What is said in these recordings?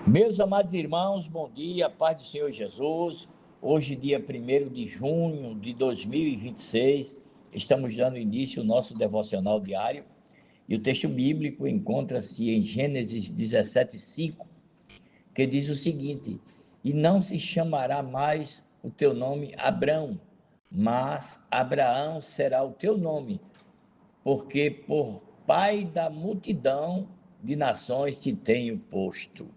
Meus amados irmãos, bom dia, paz do Senhor Jesus. Hoje, dia 1º de junho de 2026, estamos dando início ao nosso devocional diário e o texto bíblico encontra-se em Gênesis 17:5, que diz o seguinte: E não se chamará mais o teu nome Abrão, mas Abraão será o teu nome, porque por pai da multidão de nações te tenho posto.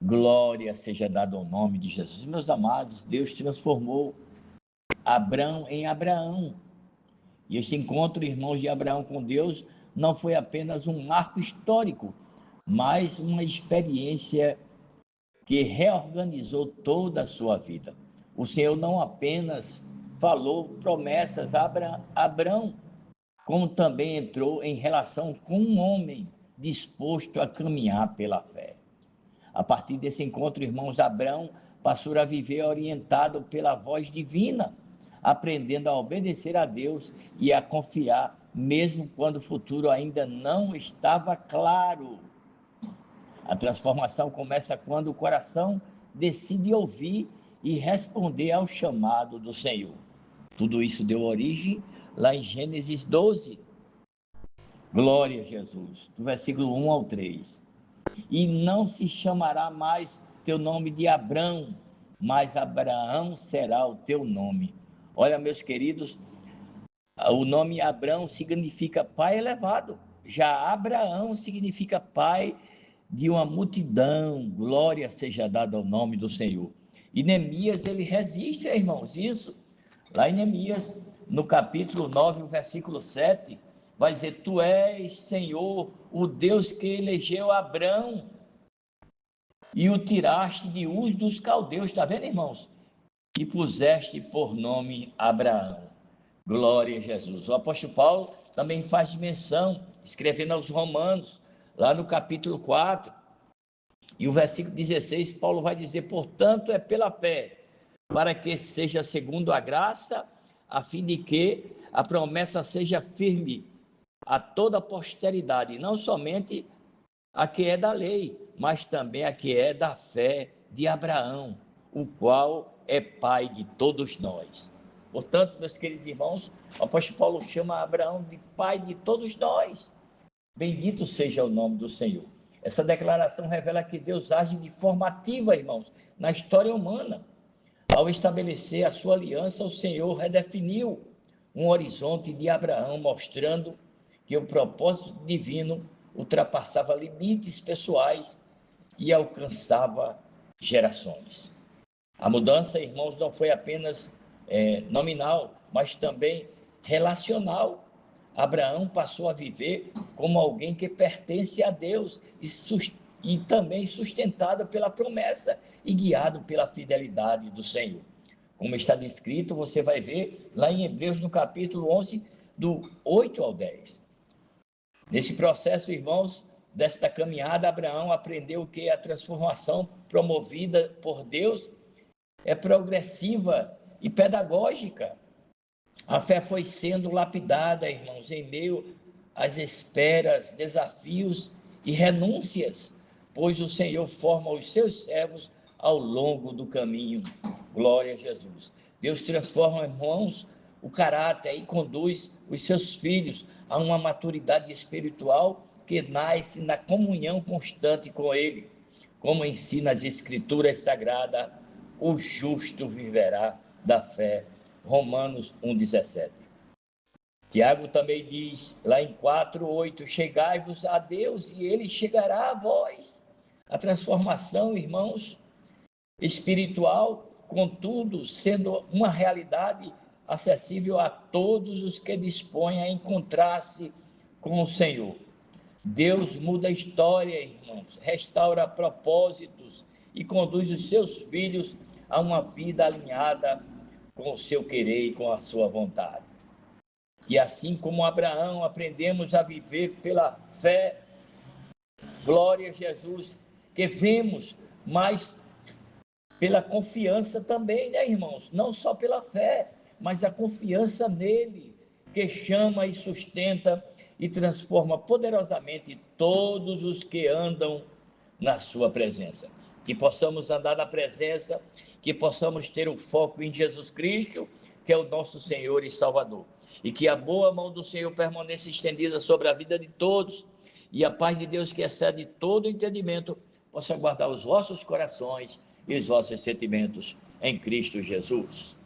Glória seja dada ao nome de Jesus. Meus amados, Deus transformou Abrão em Abraão. E este encontro, irmãos, de Abraão com Deus não foi apenas um marco histórico, mas uma experiência que reorganizou toda a sua vida. O Senhor não apenas falou promessas a Abrão, como também entrou em relação com um homem disposto a caminhar pela fé. A partir desse encontro, irmãos, Abrão passou a viver orientado pela voz divina, aprendendo a obedecer a Deus e a confiar, mesmo quando o futuro ainda não estava claro. A transformação começa quando o coração decide ouvir e responder ao chamado do Senhor. Tudo isso deu origem lá em Gênesis 12. Glória a Jesus, do versículo 1 ao 3. E não se chamará mais teu nome de Abrão, mas Abraão será o teu nome. Olha, meus queridos, o nome Abrão significa pai elevado, já Abraão significa pai de uma multidão. Glória seja dada ao nome do Senhor. E Neemias, ele registra, irmãos, isso, lá em Neemias, no capítulo 9, o versículo 7, vai dizer: Tu és, Senhor, o Deus que elegeu Abrão e o tiraste de Uz dos caldeus. Está vendo, irmãos? E puseste por nome Abraão. Glória a Jesus. O apóstolo Paulo também faz menção, escrevendo aos Romanos, lá no capítulo 4, e o versículo 16, Paulo vai dizer: portanto, é pela fé, para que seja segundo a graça, a fim de que a promessa seja firme a toda a posteridade, não somente a que é da lei, mas também a que é da fé de Abraão, o qual é pai de todos nós. Portanto, meus queridos irmãos, o apóstolo Paulo chama Abraão de pai de todos nós. Bendito seja o nome do Senhor. Essa declaração revela que Deus age de forma ativa, irmãos, na história humana. Ao estabelecer a sua aliança, o Senhor redefiniu um horizonte de Abraão, mostrando que o propósito divino ultrapassava limites pessoais e alcançava gerações. A mudança, irmãos, não foi apenas nominal, mas também relacional. Abraão passou a viver como alguém que pertence a Deus e também sustentado pela promessa e guiado pela fidelidade do Senhor. Como está descrito, você vai ver lá em Hebreus, no capítulo 11, do 8 ao 10. Nesse processo, irmãos, desta caminhada, Abraão aprendeu que a transformação promovida por Deus é progressiva e pedagógica. A fé foi sendo lapidada, irmãos, em meio às esperas, desafios e renúncias, pois o Senhor forma os seus servos ao longo do caminho. Glória a Jesus. Deus transforma, irmãos, o caráter e conduz os seus filhos a uma maturidade espiritual que nasce na comunhão constante com Ele. Como ensina as Escrituras Sagradas, o justo viverá da fé. Romanos 1,17. Tiago também diz, lá em 4,8, chegai-vos a Deus e Ele chegará a vós. A transformação, irmãos, espiritual, contudo, sendo uma realidade acessível a todos os que dispõem a encontrar-se com o Senhor. Deus muda a história, irmãos, restaura propósitos e conduz os seus filhos a uma vida alinhada com o seu querer e com a sua vontade. E assim como Abraão, aprendemos a viver pela fé. Glória a Jesus, que vemos, mas pela confiança também, né, irmãos? Não só pela fé, mas a confiança nele, que chama e sustenta e transforma poderosamente todos os que andam na sua presença. Que possamos andar na presença, que possamos ter o foco em Jesus Cristo, que é o nosso Senhor e Salvador. E que a boa mão do Senhor permaneça estendida sobre a vida de todos, e a paz de Deus, que excede todo entendimento, possa guardar os vossos corações e os vossos sentimentos em Cristo Jesus.